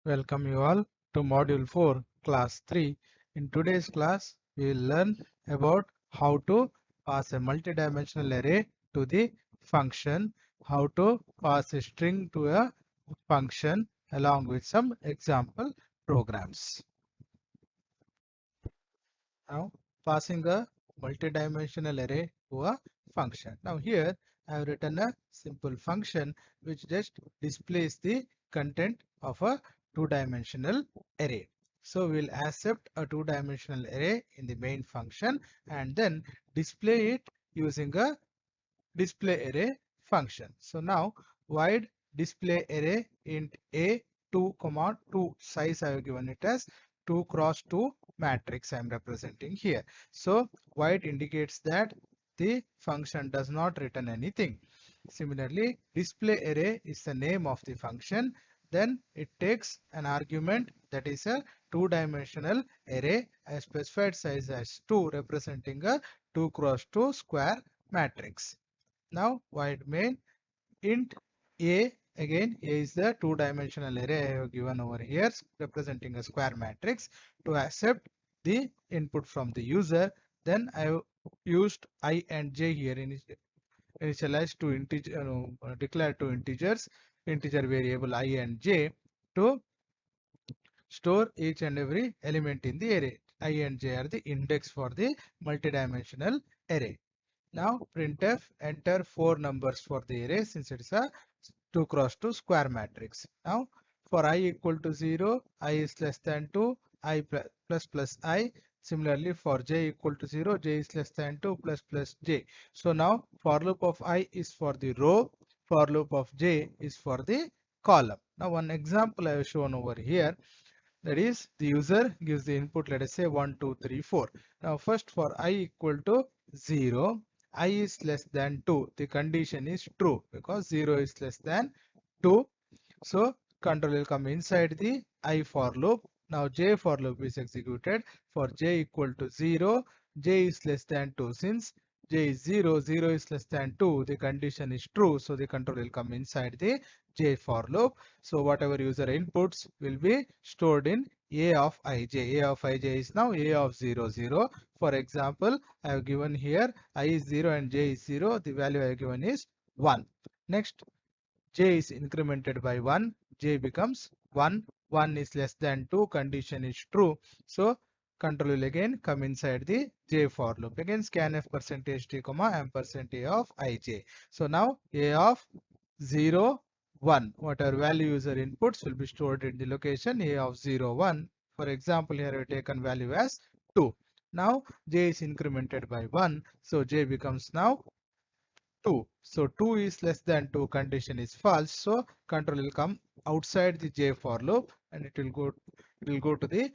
Welcome you all to Module 4, Class 3. In today's class, we will learn about how to pass a multidimensional array to the function, how to pass a string to a function along with some example programs. Now, passing a multidimensional array to a function. Now here I have written a simple function which just displays the content of a two-dimensional array. So we'll accept a two-dimensional array in the main function and then display it using a display array function. So now void display array int a 2 comma 2 size I have given it as 2 cross 2 matrix I am representing here. So void indicates that the function does not return anything. Similarly, display array is the name of the function. Then it takes an argument that is a two-dimensional array. I specified size as 2 representing a 2 cross 2 square matrix. Now void main int a, again a is the two-dimensional array I have given over here representing a square matrix. To accept the input from the user, then I have used I and j here initialized to integer, declare two integer variable I and j to store each and every element in the array. I and j are the index for the multidimensional array. Now printf enter 4 numbers for the array since it's a 2 cross 2 square matrix. Now for I equal to 0, I is less than 2, I plus I. Similarly for j equal to 0, j is less than 2 plus j. So now for loop of I is for the row, for loop of j is for the column. Now one example I have shown over here. That is, the user gives the input, let us say 1, 2, 3, 4. Now first for I equal to 0, I is less than 2. The condition is true because 0 is less than 2. So control will come inside the I for loop. Now j for loop is executed. For j equal to 0, j is less than 2. Since j is 0, 0 is less than 2, the condition is true. So the control will come inside the j for loop. So whatever user inputs will be stored in a of ij. A of ij is now a of 0, 0. For example, I have given here I is 0 and j is 0. The value I have given is 1. Next, j is incremented by 1. J becomes 1. 1 is less than 2. Condition is true. So control will again come inside the j for loop. Again scanf percentage t comma ampersand a of ij. So now a of 0, 1. Whatever value user inputs will be stored in the location a of 0, 1. For example, here we have taken value as 2. Now j is incremented by 1. So j becomes now 2. So 2 is less than 2, condition is false. So control will come outside the j for loop and it will go to the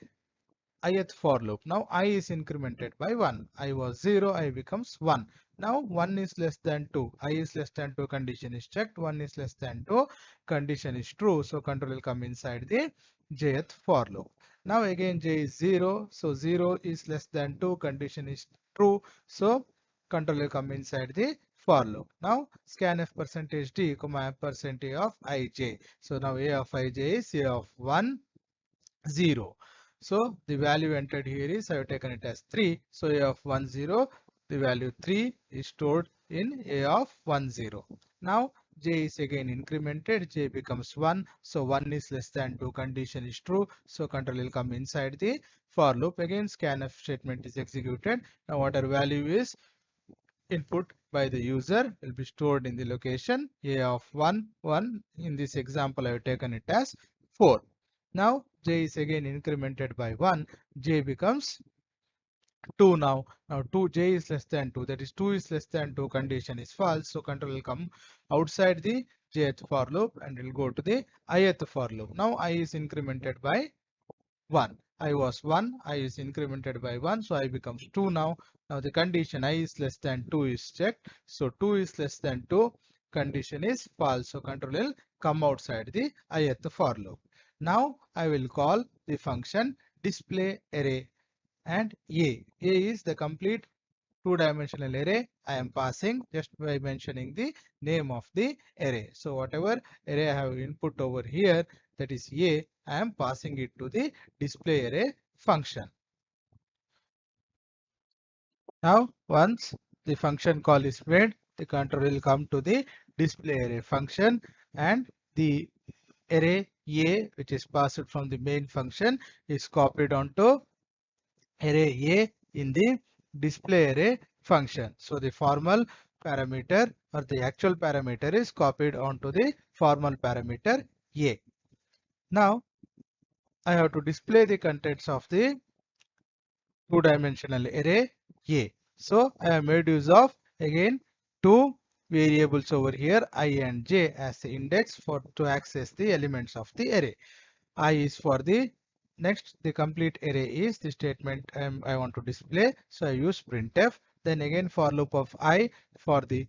ith for loop. Now I is incremented by 1. I was 0, I becomes 1. Now 1 is less than 2. I is less than 2, condition is checked. 1 is less than 2, condition is true. So control will come inside the jth for loop. Now again j is 0. So 0 is less than 2, condition is true. So control will come inside the for loop. Now scanf percentage d comma ampersand a of ij. So now a of ij is a of 1, 0. So the value entered here is I have taken it as 3. So a of 1, 0, the value 3 is stored in a of 1, 0. Now j is again incremented, j becomes 1. So 1 is less than 2, condition is true. So control will come inside the for loop. Again scanf statement is executed. Now whatever value is input by the user will be stored in the location a of 1, 1. In this example I have taken it as 4. Now j is again incremented by 1. J becomes 2 now. Now 2, j is less than 2. That is 2 is less than 2, condition is false. So control will come outside the jth for loop and will go to the ith for loop. Now I is incremented by 1. I was 1, I is incremented by 1, so I becomes 2 now. Now the condition I is less than 2 is checked, so 2 is less than 2, condition is false, so control will come outside the ith for loop. Now I will call the function display array, and A is the complete two-dimensional array I am passing just by mentioning the name of the array. So whatever array I have input over here, that is A, I am passing it to the display array function. Now once the function call is made, the control will come to the display array function, and the array A, which is passed from the main function, is copied onto array A in the display array function. So the formal parameter or the actual parameter is copied onto the formal parameter A. Now I have to display the contents of the two-dimensional array A. So I have made use of again two variables over here, I and j, as the index for to access the elements of the array. I is for the next, the complete array is the statement I want to display. So I use printf. Then again for loop of I for the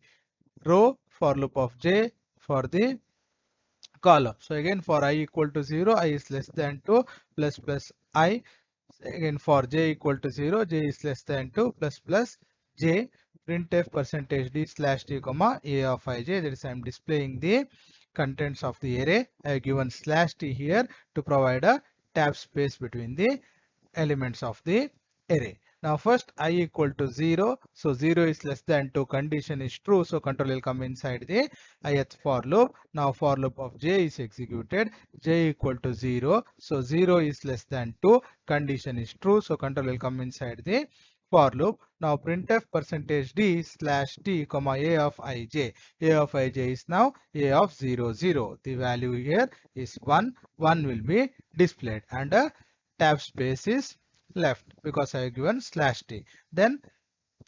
row, for loop of j for the column. So again for I equal to 0, I is less than 2 plus I. Again for j equal to 0, j is less than 2 plus j. Printf percentage d slash d comma a of ij. That is I am displaying the contents of the array. I have given slash t here to provide a tab space between the elements of the array. Now first I equal to 0, so 0 is less than 2, condition is true, so control will come inside the ith for loop. Now for loop of j is executed, j equal to 0, so 0 is less than 2, condition is true, so control will come inside the for loop. Now printf percentage d slash t comma a of ij. A of ij is now a of 0 0. The value here is 1. 1 will be displayed, and a tab space is left because I have given slash t. Then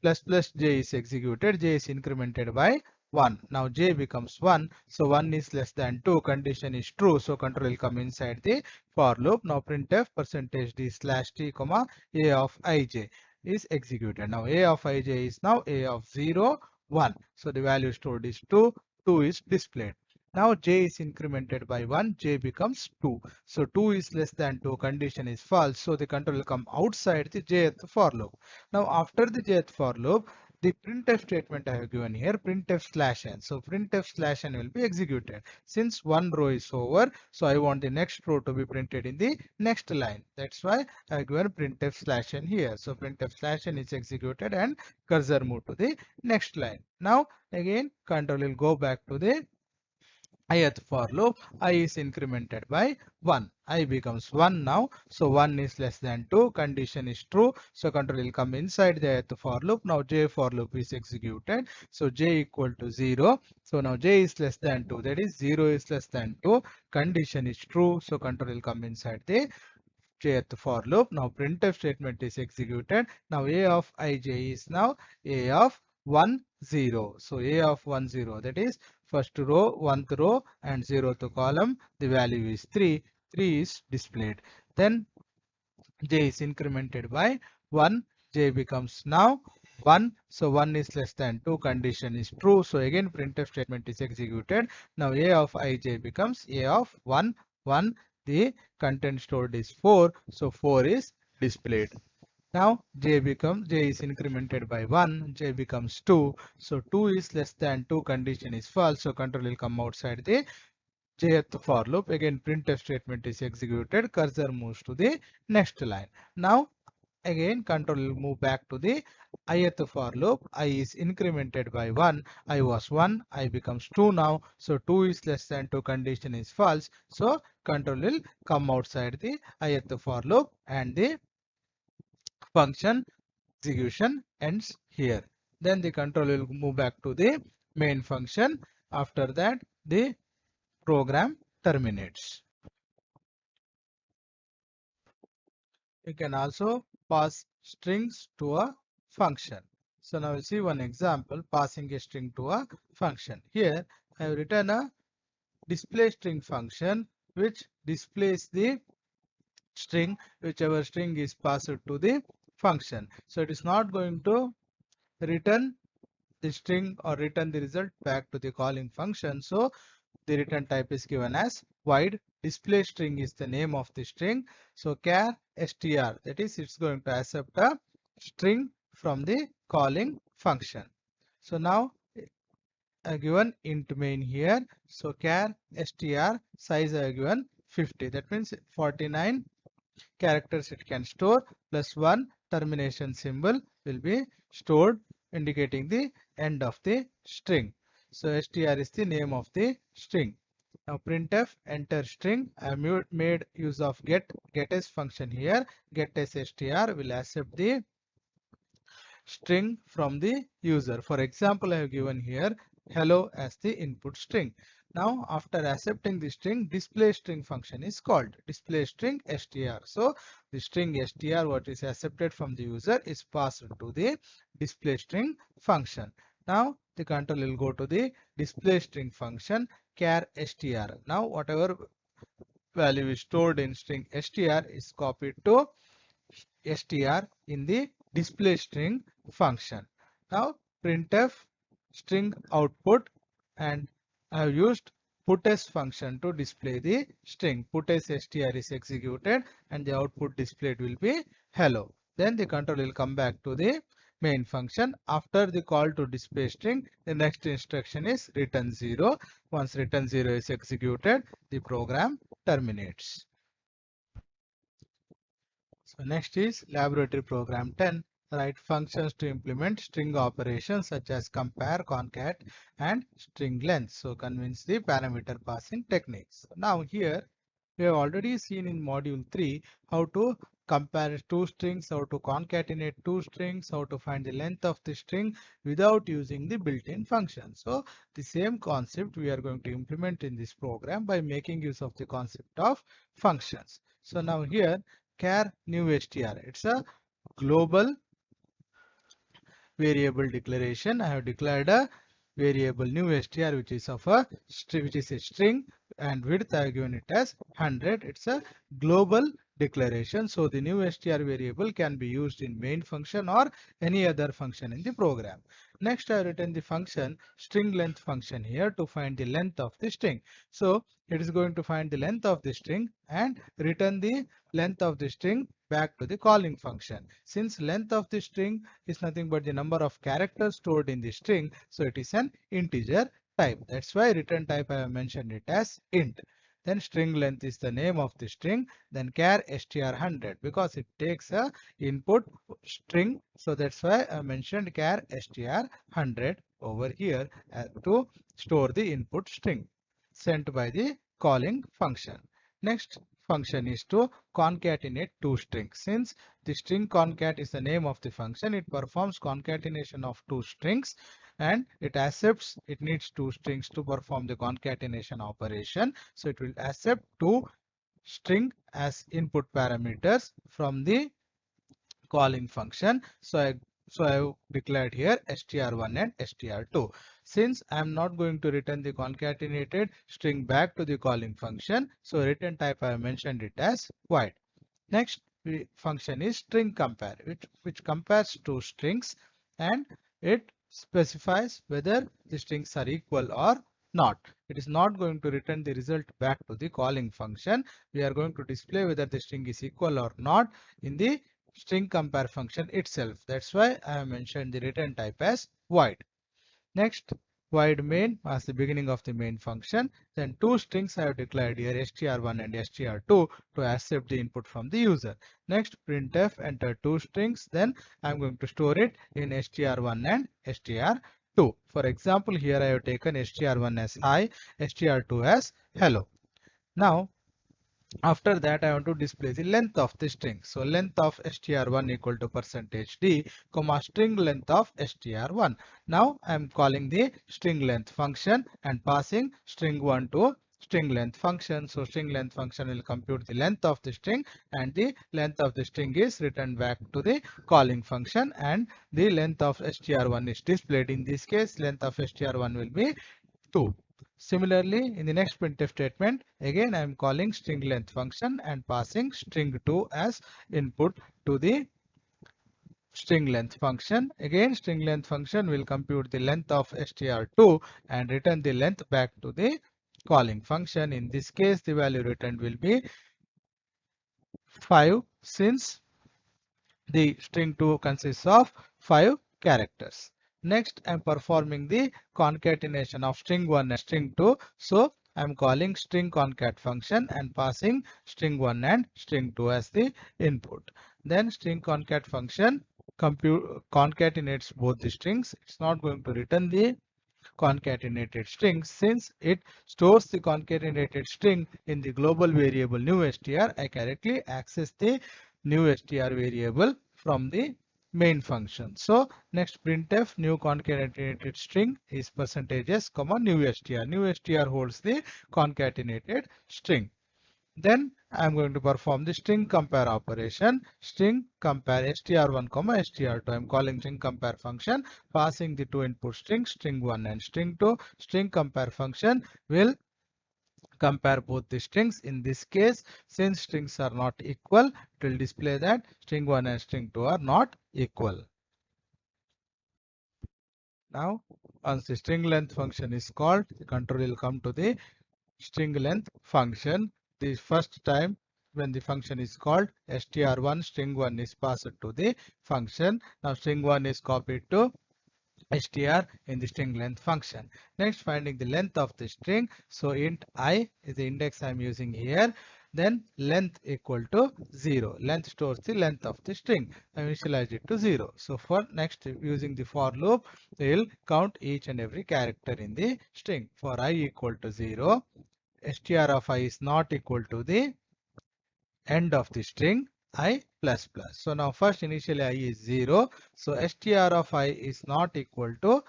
plus j is executed, j is incremented by 1. Now j becomes 1, so 1 is less than 2, condition is true, so control will come inside the for loop. Now printf percentage d slash t comma a of ij is executed. Now a of ij is now a of 0 1, so the value stored is 2, 2 is displayed. Now j is incremented by 1, j becomes 2. So 2 is less than 2, condition is false, so the control will come outside the jth for loop. Now after the jth for loop, the printf statement I have given here, printf slash n. So printf slash n will be executed. Since one row is over, so I want the next row to be printed in the next line. That's why I have given printf slash n here. So printf slash n is executed and cursor move to the next line. Now again control will go back to the ith for loop. I is incremented by 1. I becomes 1 now. So 1 is less than 2. Condition is true. So control will come inside the ith for loop. Now j for loop is executed. So j equal to 0. So now j is less than 2. That is 0 is less than 2. Condition is true. So control will come inside the jth for loop. Now printf statement is executed. Now a of ij is now a of 1 0. So a of 1 0, that is first row, 1th row and 0th column. The value is 3. 3 is displayed. Then j is incremented by 1. J becomes now 1. So 1 is less than 2. Condition is true. So again printf statement is executed. Now a of ij becomes a of 1 1. The content stored is 4. So 4 is displayed. Now j is incremented by 1, j becomes 2. So 2 is less than 2, condition is false. So control will come outside the jth for loop. Again printf statement is executed, cursor moves to the next line. Now again control will move back to the ith for loop. I is incremented by 1, I was 1, I becomes 2 now. So 2 is less than 2, condition is false. So control will come outside the ith for loop, and the function execution ends here. Then the control will move back to the main function. After that, the program terminates. You can also pass strings to a function. So now we'll see one example passing a string to a function. Here I have written a display string function which displays the string, whichever string is passed to the function. So it is not going to return the string or return the result back to the calling function. So the return type is given as void. Display string is the name of the string. So char str, that is, it's going to accept a string from the calling function. So now I have given int main here. So char str size I have given 50. That means 49 characters it can store, plus one termination symbol will be stored indicating the end of the string. So str is the name of the string. Now printf enter string. I have made use of getS function here. GetS_str will accept the string from the user. For example, I have given here hello as the input string. Now after accepting the string, display string function is called display string str. So the string str what is accepted from the user is passed to the display string function. Now the control will go to the display string function char str. Now whatever value is stored in string str is copied to str in the display string function. Now printf string output, and I have used puts function to display the string. Puts str is executed and the output displayed will be hello. Then the control will come back to the main function. After the call to display string, the next instruction is return 0. Once return 0 is executed, the program terminates. So next is laboratory program 10. Write functions to implement string operations such as compare, concat, and string length. So convince the parameter passing techniques. Now here we have already seen in module 3 how to compare two strings, how to concatenate two strings, how to find the length of the string without using the built-in function. So the same concept we are going to implement in this program by making use of the concept of functions. So now here char new str, it's a global variable declaration. I have declared a variable new str which is of a string, and width I have given it as 100. It's a global declaration. So the new str variable can be used in main function or any other function in the program. Next I have written the function string length function here to find the length of the string. So it is going to find the length of the string and return the length of the string back to the calling function. Since length of the string is nothing but the number of characters stored in the string, so it is an integer type. That's why return type I have mentioned it as int. Then string length is the name of the string. Then char str100 because it takes a input string. So that's why I mentioned char str100 over here to store the input string sent by the calling function. Next function is to concatenate two strings. Since the string concat is the name of the function, it performs concatenation of two strings and it accepts it needs two strings to perform the concatenation operation. So it will accept two string as input parameters from the calling function. So I have declared here str1 and str2. Since I am not going to return the concatenated string back to the calling function, so return type I have mentioned it as void. Next function is string compare, which compares two strings and it specifies whether the strings are equal or not. It is not going to return the result back to the calling function. We are going to display whether the string is equal or not in the string compare function itself. That's why I have mentioned the return type as void. Next, void main as the beginning of the main function. Then two strings I have declared here str1 and str2 to accept the input from the user. Next, printf enter two strings. Then I am going to store it in str1 and str2. For example, here I have taken str1 as hi, str2 as hello. Now after that, I want to display the length of the string. So length of str1 equal to %d, comma string length of str1. Now I am calling the string length function and passing string1 to string length function. So string length function will compute the length of the string and the length of the string is returned back to the calling function and the length of str1 is displayed. In this case, length of str1 will be 2. Similarly, in the next printf statement, again I am calling string length function and passing string2 as input to the string length function. Again, string length function will compute the length of str2 and return the length back to the calling function. In this case, the value returned will be 5 since the string 2 consists of 5 characters. Next, I am performing the concatenation of string 1 and string 2. So, I am calling string concat function and passing string 1 and string 2 as the input. Then string concat function concatenates both the strings. It's not going to return the concatenated string since it stores the concatenated string in the global variable new str. I correctly access the new str variable from the main function. So next printf new concatenated string is %s comma new str. New str holds the concatenated string. Then I'm going to perform the string compare operation. String compare str1 comma str2. I'm calling string compare function, passing the two input strings, string1 and string2. String compare function will compare both the strings. In this case, since strings are not equal, it will display that string1 and string2 are not equal. Now, once the string length function is called, the control will come to the string length function. The first time when the function is called, str1 string1 is passed to the function. Now string1 is copied to str in the string length function. Next, finding the length of the string. So int I is the index I am using here. Then length equal to 0. Length stores the length of the string. I initialize it to 0. So for next, using the for loop, we will count each and every character in the string. For I equal to 0, str of I is not equal to the end of the string I plus plus. So now first initially I is 0. So str of I is not equal to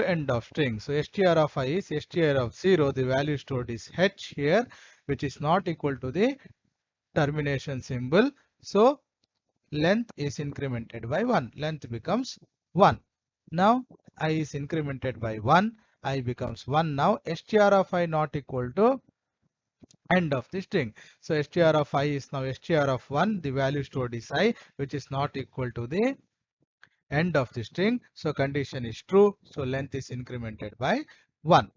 end of string. So str of I is str of 0. The value stored is h here, which is not equal to the termination symbol. So length is incremented by 1. Length becomes 1. Now I is incremented by 1. I becomes 1 now. Str of I not equal to end of the string. So str of I is now str of 1. The value stored is I, which is not equal to the end of the string. So condition is true. So length is incremented by 1.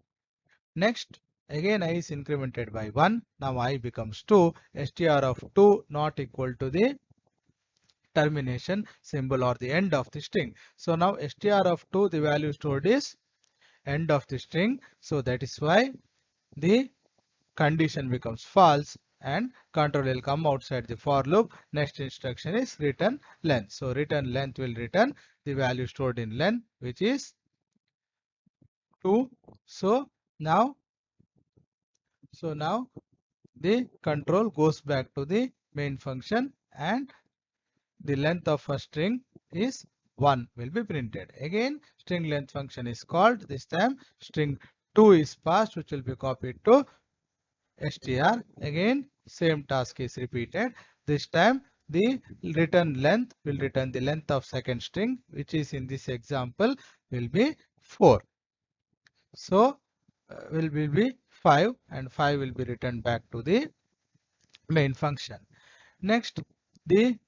Next, again I is incremented by 1. Now I becomes 2. Str of 2 not equal to the termination symbol or the end of the string. So now str of 2, the value stored is end of the string. So that is why the condition becomes false and control will come outside the for loop. Next instruction is return length. So return length will return the value stored in length, which is 2. So now the control goes back to the main function and the length of a string is 1 will be printed. Again, string length function is called. This time string 2 is passed, which will be copied to str. Again, same task is repeated. This time the return length will return the length of second string, which is in this example will be 4. So will be 5 and 5 will be returned back to the main function. Next, the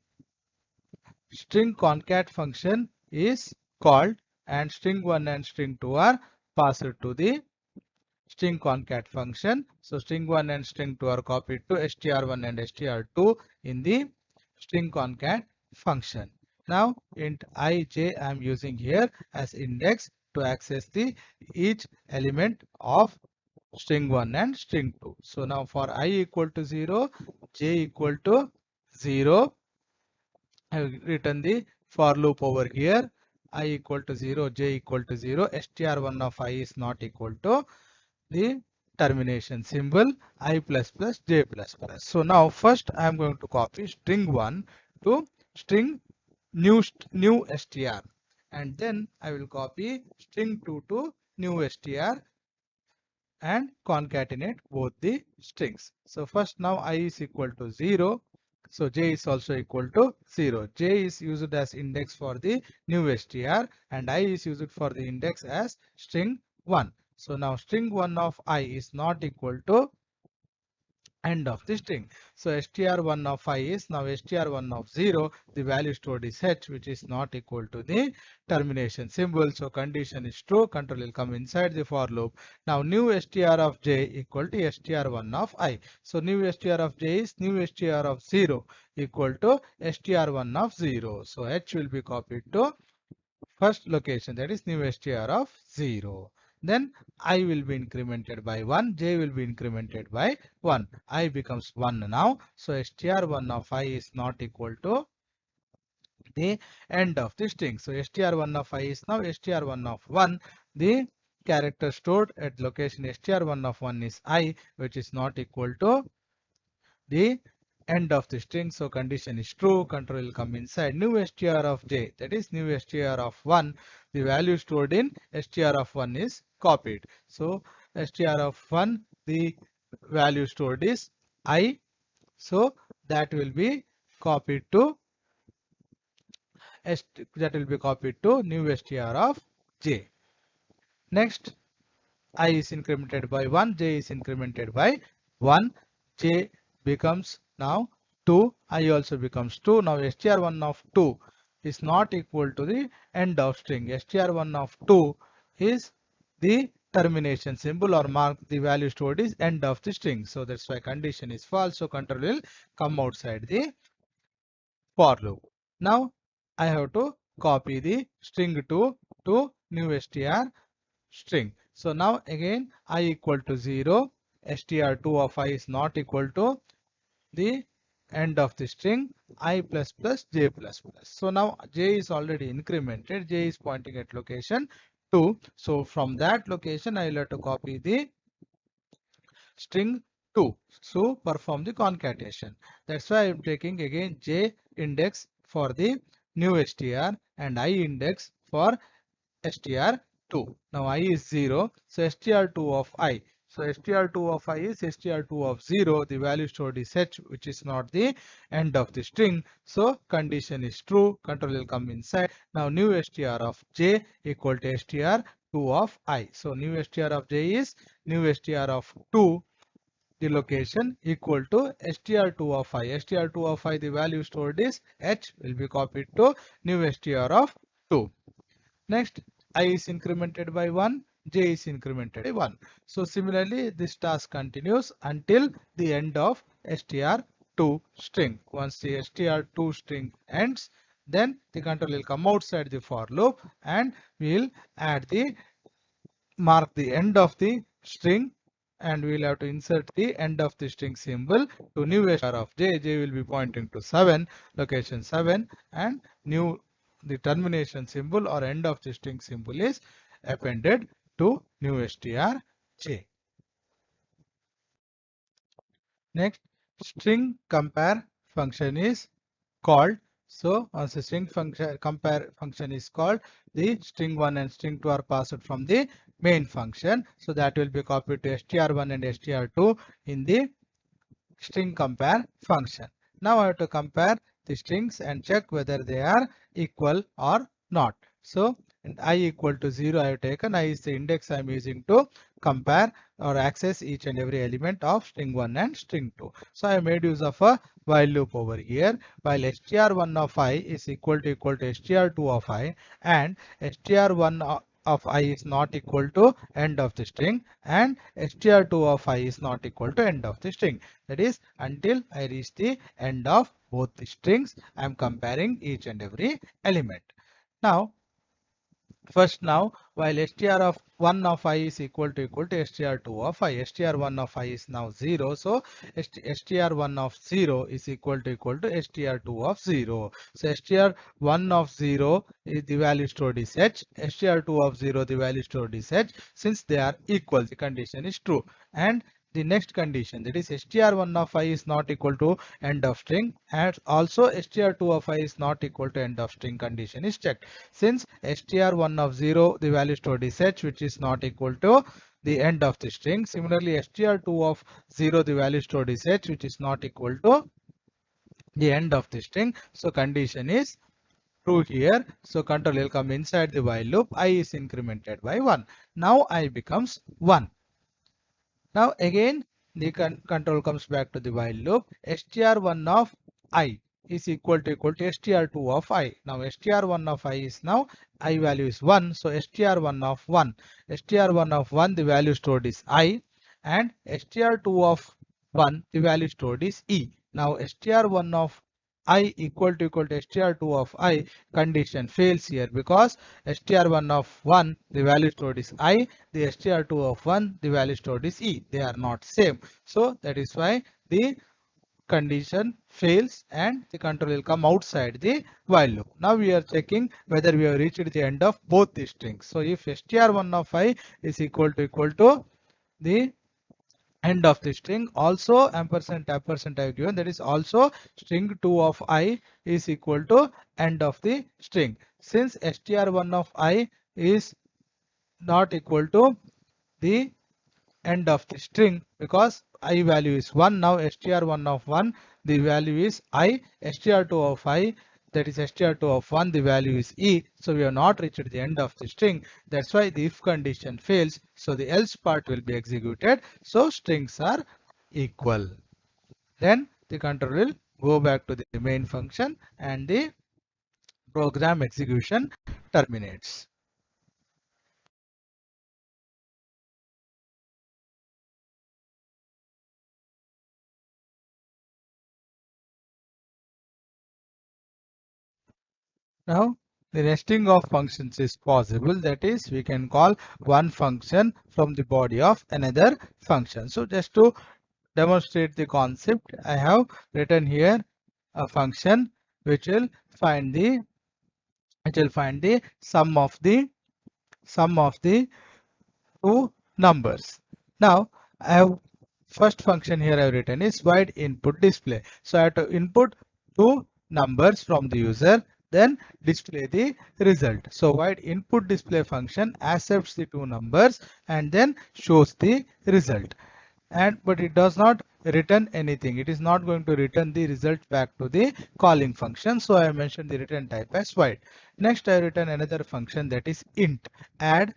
string concat function is called and string 1 and string 2 are passed to the string concat function. So string 1 and string 2 are copied to str1 and str2 in the string concat function. Now int ij I am using here as index to access the each element of string 1 and string 2. So now for I equal to 0, j equal to 0, I have written the for loop over here. I equal to 0, j equal to 0, str1 of I is not equal to the termination symbol I plus plus j plus plus. So now first I am going to copy string 1 to string new str and then I will copy string 2 to new str and concatenate both the strings. So first now I is equal to 0. So j is also equal to 0. J is used as index for the new str and I is used for the index as string 1. So now string 1 of I is not equal to end of the string. So str1 of I is now str1 of 0. The value stored is h, which is not equal to the termination symbol. So condition is true. Control will come inside the for loop. Now new str of j equal to str1 of I. So new str of j is new str of 0 equal to str1 of 0. So h will be copied to first location, that is new str of 0. Then I will be incremented by 1, j will be incremented by 1. I becomes 1 now. So str1 of I is not equal to the end of the string. So str1 of I is now str1 of 1. The character stored at location str1 of 1 is I, which is not equal to the end of the string. So condition is true. Control will come inside new str of j, that is new str of 1. The value stored in str of 1 is copied. So str of 1, the value stored is I. So that will be copied to new str of j. Next, I is incremented by 1, j is incremented by 1, j becomes now 2, I also becomes 2. Now str1 of 2 is not equal to the end of string. str1 of 2 is the termination symbol or mark, the value stored is end of the string. So that's why condition is false. So control will come outside the for loop. Now I have to copy the string 2 to new str string. So now again I equal to 0, str2 of I is not equal to the end of the string I plus plus j plus plus. So now j is already incremented, j is pointing at location 2. So from that location I will have to copy the string 2. So perform the concatenation. That's why I am taking again j index for the new str and I index for str2. Now I is 0, so str2 of I. So str2 of I is str2 of 0. The value stored is h, which is not the end of the string. So condition is true. Control will come inside. Now new str of j equal to str2 of I. So new str of j is new str of 2. The location equal to str2 of I. str2 of I, the value stored is h, will be copied to new str of 2. Next, I is incremented by 1, j is incremented by 1. So similarly, this task continues until the end of str2 string. Once the str2 string ends, then the control will come outside the for loop and we will add the mark the end of the string and we will have to insert the end of the string symbol to new str of j. J will be pointing to 7, location 7, and new the termination symbol or end of the string symbol is appended to new str j. Next, string compare function is called. So once the string function compare function is called, the string 1 and string 2 are passed from the main function. So that will be copied to str1 and str2 in the string compare function. Now I have to compare the strings and check whether they are equal or not. So I equal to 0 I have taken. I is the index I am using to compare or access each and every element of string 1 and string 2. So I made use of a while loop over here. While str1 of I is equal to str2 of I and str1 of I is not equal to end of the string and str2 of I is not equal to end of the string. That is until I reach the end of both the strings, I am comparing each and every element. Now first now while str1 of I is equal to str2 of I, str1 of I is now 0. So str1 of 0 is equal to str2 of 0. So str1 of 0 is the value stored is h, str2 of 0 the value stored is h. Since they are equal, the condition is true. And the next condition, that is str1 of I is not equal to end of string and also str2 of I is not equal to end of string, condition is checked. Since str1 of 0 the value stored is h, which is not equal to the end of the string. Similarly str2 of 0 the value stored is h, which is not equal to the end of the string. So condition is true here. So control will come inside the while loop. I is incremented by 1. Now I becomes 1. Now again the control comes back to the while loop. str1 of I is equal to str2 of I. Now str1 of I is now I value is 1. So str1 of 1. str1 of 1 the value stored is I, and str2 of 1 the value stored is E. Now str1 of I equal to str2 of I condition fails here, because str1 of 1 the value stored is I, the str2 of 1 the value stored is E. They are not same. So that is why the condition fails and the control will come outside the while loop. Now we are checking whether we have reached the end of both the strings. So if str1 of I is equal to the end of the string, also ampersand I have given, that is also string 2 of I is equal to end of the string. Since str1 of I is not equal to the end of the string, because I value is 1, now str1 of 1 the value is I, str2 of I, that is str2 of 1 the value is E. So we have not reached the end of the string. That's why the if condition fails, so the else part will be executed, so strings are equal. Then the control will go back to the main function and the program execution terminates. Now the nesting of functions is possible, that is we can call one function from the body of another function. So just to demonstrate the concept, I have written here a function which will find the sum of the two numbers. Now I have first function here I have written is void input display. So I have to input two numbers from the user, then display the result. So void input display function accepts the two numbers and then shows the result. But it does not return anything. It is not going to return the result back to the calling function. So I have mentioned the return type as void. Next I have written another function, that is int add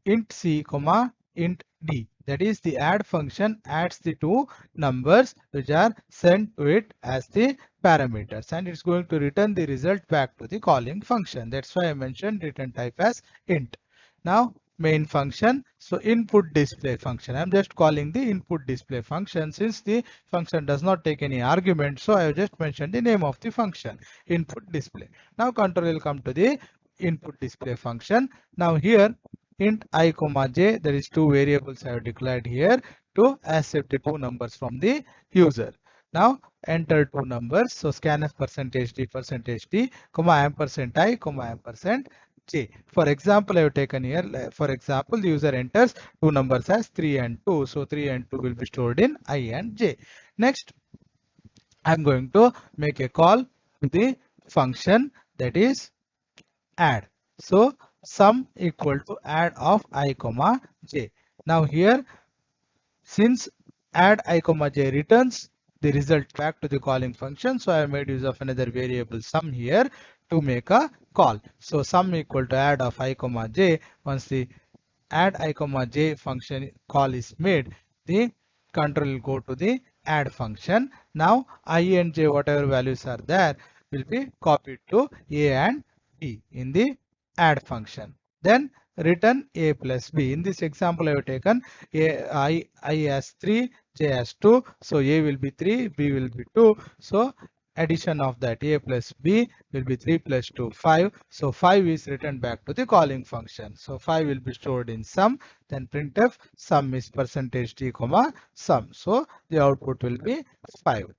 int c comma int d. That is the add function adds the two numbers which are sent to it as the parameters, and it's going to return the result back to the calling function. That's why I mentioned return type as int. Now main function, so input display function, I'm just calling the input display function. Since the function does not take any argument, so I have just mentioned the name of the function, input display. Now control will come to the input display function. Now here int I comma j, there is two variables I have declared here to accept the two numbers from the user. Now enter two numbers, so scanf %d comma ampersand I comma ampersand j. For example I have taken here, for example the user enters two numbers as 3 and 2, so 3 and 2 will be stored in I and j. Next I'm going to make a call to the function, that is add. So sum equal to add of I comma j. Now here, since add I comma j returns the result back to the calling function, so I have made use of another variable sum here to make a call. So sum equal to add of I comma j. Once the add I comma j function call is made, the control will go to the add function. Now I and j, whatever values are there, will be copied to a and b in the add function. Then return a plus b. In this example I have taken I as 3, j as 2. So a will be 3, b will be 2. So addition of that a plus b will be 3 plus 2 5. So 5 is returned back to the calling function. So 5 will be stored in sum. Then printf sum is %d comma sum. So the output will be 5.